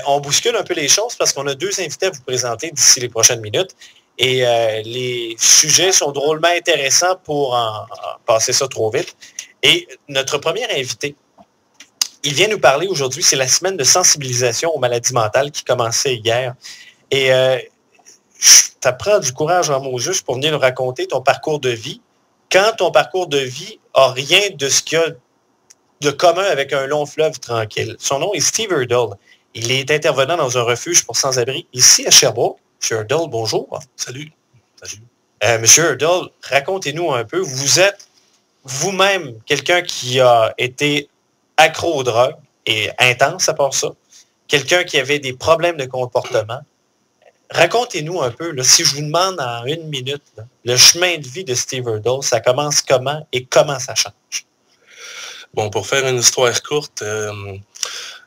On bouscule un peu les choses parce qu'on a 2 invités à vous présenter d'ici les prochaines minutes. Et les sujets sont drôlement intéressants pour en passer ça trop vite. Et notre premier invité, il vient nous parler aujourd'hui, c'est la semaine de sensibilisation aux maladies mentales qui commençait hier. Et ça prend du courage en mots justes pour venir nous raconter ton parcours de vie. Quand ton parcours de vie n'a rien de ce qu'il y a de commun avec un long fleuve tranquille. Son nom est Steve Hurdle. Il est intervenant dans un refuge pour sans-abri ici à Sherbrooke. Monsieur Hurdle, bonjour. Salut. Monsieur Hurdle, racontez-nous un peu. Vous êtes vous-même quelqu'un qui a été accro aux drogues et intense à part ça. Quelqu'un qui avait des problèmes de comportement. Racontez-nous un peu, là, si je vous demande en 1 minute, là, le chemin de vie de Steve Hurdle, ça commence comment et comment ça change? Bon, pour faire une histoire courte,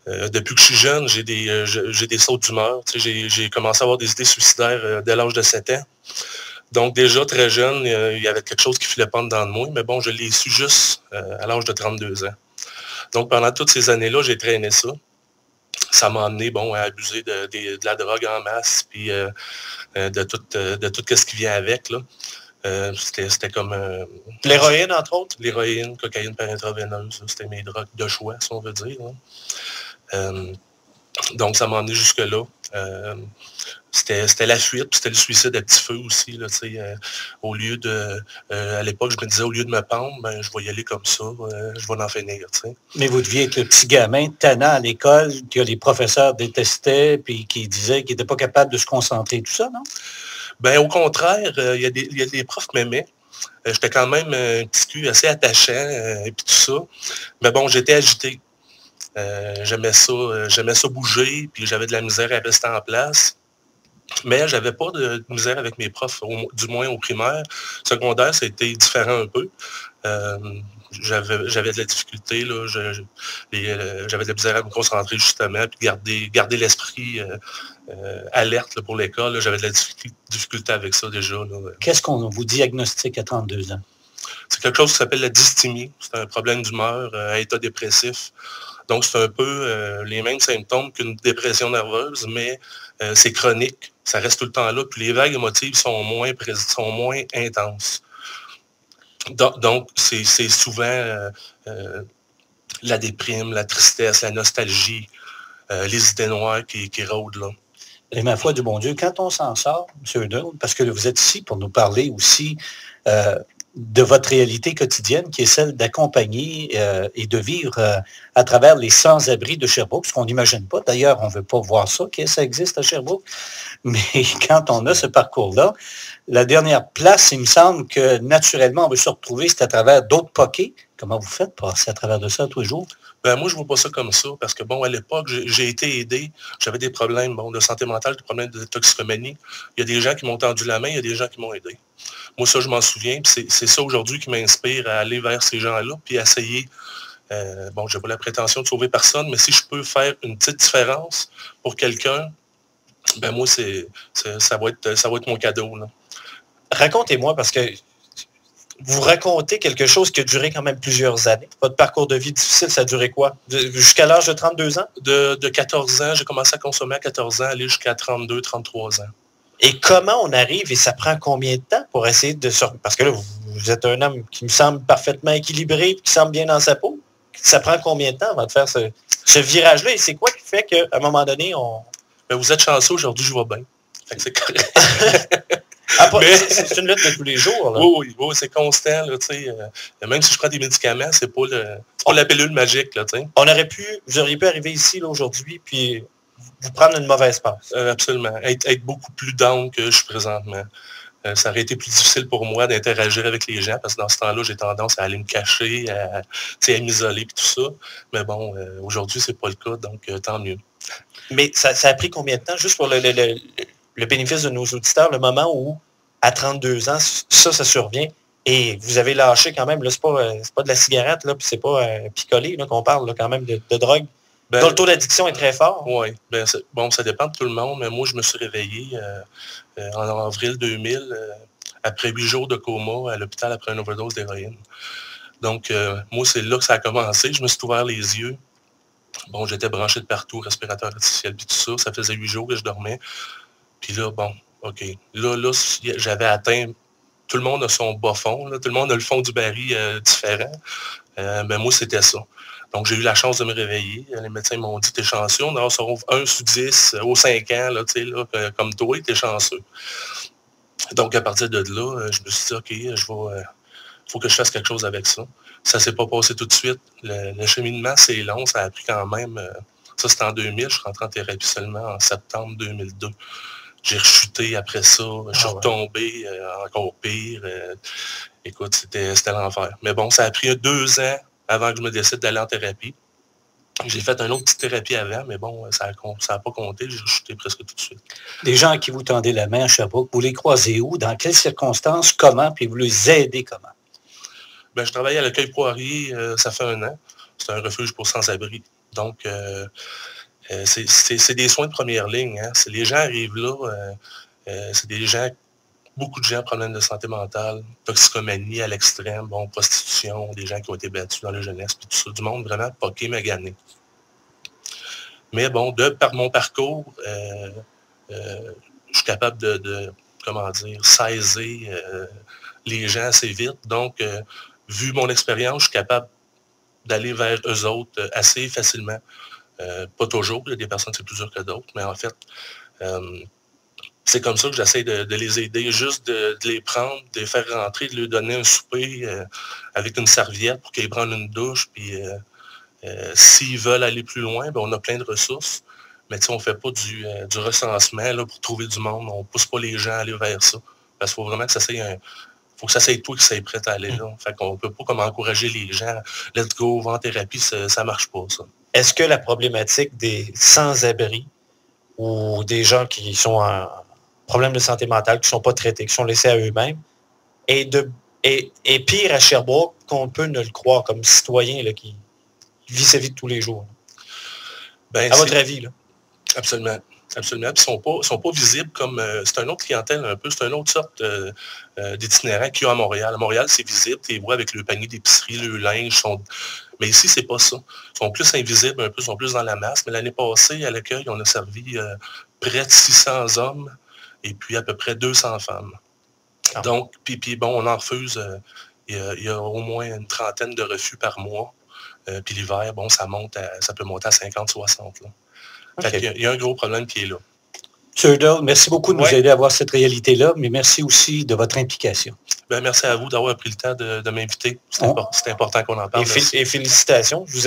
depuis que je suis jeune, j'ai des sauts d'humeur. Tu sais, j'ai commencé à avoir des idées suicidaires dès l'âge de 7 ans. Donc déjà, très jeune, il y avait quelque chose qui filait pas dans de moi, mais bon, je l'ai su juste à l'âge de 32 ans. Donc pendant toutes ces années-là, j'ai traîné ça. Ça m'a amené, bon, à abuser de la drogue en masse, puis de tout ce qui vient avec, là. C'était comme... l'héroïne, entre autres? L'héroïne, cocaïne par intraveineuse, c'était mes drogues de choix, si on veut dire. Donc, ça m'a amené jusque-là. C'était la fuite, puis c'était le suicide à petit feu aussi. Là, au lieu de... à l'époque, je me disais, au lieu de me pendre, ben, je vais y aller comme ça, je vais en finir. T'sais. Mais vous deviez être le petit gamin tannant à l'école, que les professeurs détestaient, puis qui disaient qu'ils n'étaient pas capables de se concentrer, tout ça, non? Ben, au contraire, il y a des profs qui m'aimaient. J'étais quand même un petit cul assez attachant, et puis tout ça. Mais bon, j'étais agité. J'aimais ça bouger, puis j'avais de la misère à rester en place. Mais j'avais pas de misère avec mes profs, du moins au primaire. Secondaire, c'était différent un peu. J'avais de la difficulté, là, j'avais de la misère à me concentrer justement, puis garder l'esprit alerte là, pour l'école. Là, j'avais de la difficulté avec ça déjà. Là. Qu'est-ce qu'on vous diagnostique à 32 ans? C'est quelque chose qui s'appelle la dysthymie. C'est un problème d'humeur, un état dépressif. Donc, c'est un peu les mêmes symptômes qu'une dépression nerveuse, mais c'est chronique. Ça reste tout le temps là. Puis les vagues émotives sont moins intenses. Donc c'est souvent la déprime, la tristesse, la nostalgie, les idées noires qui rôdent là. Et ma foi du bon Dieu, quand on s'en sort, M. Hurdle, parce que vous êtes ici pour nous parler aussi de votre réalité quotidienne, qui est celle d'accompagner et de vivre à travers les sans-abri de Sherbrooke, ce qu'on n'imagine pas. D'ailleurs, on ne veut pas voir ça, que ça existe à Sherbrooke. Mais quand on a ce parcours-là, la dernière place, il me semble que naturellement, on veut se retrouver, c'est à travers d'autres poquets. Comment vous faites pour passer à travers de ça tous les jours? Ben moi, je ne vois pas ça comme ça, parce que, bon, à l'époque, j'ai été aidé. J'avais des problèmes de santé mentale, des problèmes de toxicomanie. Il y a des gens qui m'ont tendu la main, il y a des gens qui m'ont aidé. Moi, ça, je m'en souviens, puis c'est ça aujourd'hui qui m'inspire à aller vers ces gens-là, puis à essayer, bon, je n'ai pas la prétention de sauver personne, mais si je peux faire une petite différence pour quelqu'un, ben moi, ça va être mon cadeau, là. Racontez-moi, parce que vous racontez quelque chose qui a duré quand même plusieurs années. Votre parcours de vie difficile, ça a duré quoi? Jusqu'à l'âge de 32 ans? De 14 ans, j'ai commencé à consommer à 14 ans, aller jusqu'à 32, 33 ans. Et comment on arrive et ça prend combien de temps pour essayer de sortir? Parce que là, vous êtes un homme qui me semble parfaitement équilibré, qui semble bien dans sa peau. Ça prend combien de temps avant de faire ce virage-là? Et c'est quoi qui fait qu'à un moment donné, on... Ben, vous êtes chanceux, aujourd'hui, je vais bien. Fait que c'est correct. C'est une lutte de tous les jours. Là. Oui, c'est constant. Là, même si je prends des médicaments, c'est pas la pilule magique. Là, vous auriez pu arriver ici là, aujourd'hui puis vous prendre une mauvaise passe. Absolument. Être beaucoup plus down que je suis présentement. Ça aurait été plus difficile pour moi d'interagir avec les gens parce que dans ce temps-là, j'ai tendance à aller me cacher, à m'isoler et tout ça. Mais bon, aujourd'hui, c'est pas le cas, donc tant mieux. Mais ça a pris combien de temps, juste pour le bénéfice de nos auditeurs, le moment où, à 32 ans, ça survient et vous avez lâché quand même, là, c'est pas de la cigarette, là, puis c'est pas picolé là, qu'on parle là, quand même de drogue. Ben, dont le taux d'addiction est très fort. Oui. Ben, bon, ça dépend de tout le monde, mais moi, je me suis réveillé en avril 2000, après 8 jours de coma à l'hôpital après une overdose d'héroïne. Donc, moi, c'est là que ça a commencé. Je me suis ouvert les yeux. Bon, j'étais branché de partout, respirateur artificiel, puis tout ça. Ça faisait 8 jours que je dormais. Puis là, bon, OK. Là, j'avais atteint... Tout le monde a son bas fond, là. Tout le monde a le fond du baril différent. Mais moi, c'était ça. Donc, j'ai eu la chance de me réveiller. Les médecins m'ont dit, t'es chanceux. On en sauve 1 sur 10 aux 5 ans, là, tu sais, là, comme toi, t'es chanceux. Donc, à partir de là, je me suis dit, OK, faut que je fasse quelque chose avec ça. Ça ne s'est pas passé tout de suite. Le cheminement, c'est long. Ça a pris quand même... ça, c'était en 2000. Je suis rentré en thérapie seulement en septembre 2002. J'ai rechuté après ça. Je suis retombé encore pire. Écoute, c'était l'enfer. Mais bon, ça a pris 2 ans avant que je me décide d'aller en thérapie. J'ai fait une autre petite thérapie avant, mais bon, ça n'a pas compté. J'ai rechuté presque tout de suite. Les gens à qui vous tendez la main à Sherbrooke, vous les croisez où? Dans quelles circonstances? Comment? Puis vous les aidez comment? Ben, je travaille à l'accueil Poirier, ça fait 1 an. C'est un refuge pour sans-abri. Donc, c'est des soins de première ligne. Hein. Les gens arrivent là, c'est des gens, beaucoup de gens problèmes de santé mentale, toxicomanie à l'extrême, bon, prostitution, des gens qui ont été battus dans la jeunesse, puis tout ça, du monde vraiment poqué, magané. Mais bon, par mon parcours, je suis capable de comment dire, saisir les gens assez vite. Donc, vu mon expérience, je suis capable d'aller vers eux autres assez facilement. Pas toujours, il y a des personnes c'est plus dur que d'autres, mais en fait, c'est comme ça que j'essaie de les aider, juste de les prendre, de les faire rentrer, de leur donner un souper avec une serviette pour qu'ils prennent une douche, puis s'ils veulent aller plus loin, ben, on a plein de ressources, mais on ne fait pas du recensement là, pour trouver du monde, on ne pousse pas les gens à aller vers ça, parce qu'il faut vraiment que ça soit faut que ça soit toi qui sois prêt à aller là. Fait qu'on ne peut pas comme encourager les gens. Let's go, va en thérapie, ça ne marche pas, ça. Est-ce que la problématique des sans-abri ou des gens qui sont en problème de santé mentale, qui ne sont pas traités, qui sont laissés à eux-mêmes, est pire à Sherbrooke qu'on peut ne le croire comme citoyen là, qui vit sa vie de tous les jours? Ben, à votre avis, là? Absolument. Absolument. Puis ils sont pas visibles comme... c'est une autre clientèle un peu, c'est une autre sorte d'itinérant qu'il y a à Montréal. À Montréal, c'est visible, tu les vois avec le panier d'épicerie, le linge. Mais ici, c'est pas ça. Ils sont plus invisibles un peu, ils sont plus dans la masse. Mais l'année passée, à l'accueil, on a servi près de 600 hommes et puis à peu près 200 femmes. Ah. Donc, puis bon, on en refuse. Il y a au moins une trentaine de refus par mois. Puis l'hiver, bon, ça peut monter à 50-60. Là. Okay. Il y a un gros problème qui est là. M. Hurdle, merci beaucoup de nous aider à voir cette réalité-là, mais merci aussi de votre implication. Ben, merci à vous d'avoir pris le temps de m'inviter. C'est important qu'on en parle. Et félicitations. Vous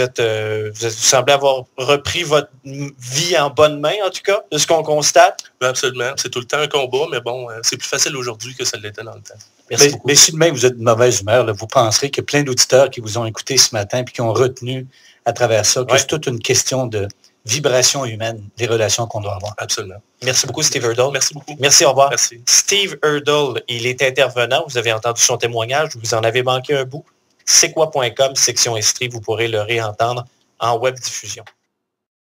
semblez avoir repris votre vie en bonne main, en tout cas, de ce qu'on constate. Ben, absolument. C'est tout le temps un combat, mais bon, c'est plus facile aujourd'hui que ça l'était dans le temps. Merci beaucoup. Mais si demain vous êtes de mauvaise humeur, là, vous penserez qu'il y a plein d'auditeurs qui vous ont écouté ce matin et qui ont retenu à travers ça que c'est toute une question de vibration humaine, des relations qu'on doit avoir. Absolument. Merci beaucoup, Steve Hurdle. Merci beaucoup. Merci, au revoir. Merci. Steve Hurdle, il est intervenant. Vous avez entendu son témoignage. Vous en avez manqué un bout. C'est quoi.com, section Estrie. Vous pourrez le réentendre en web diffusion.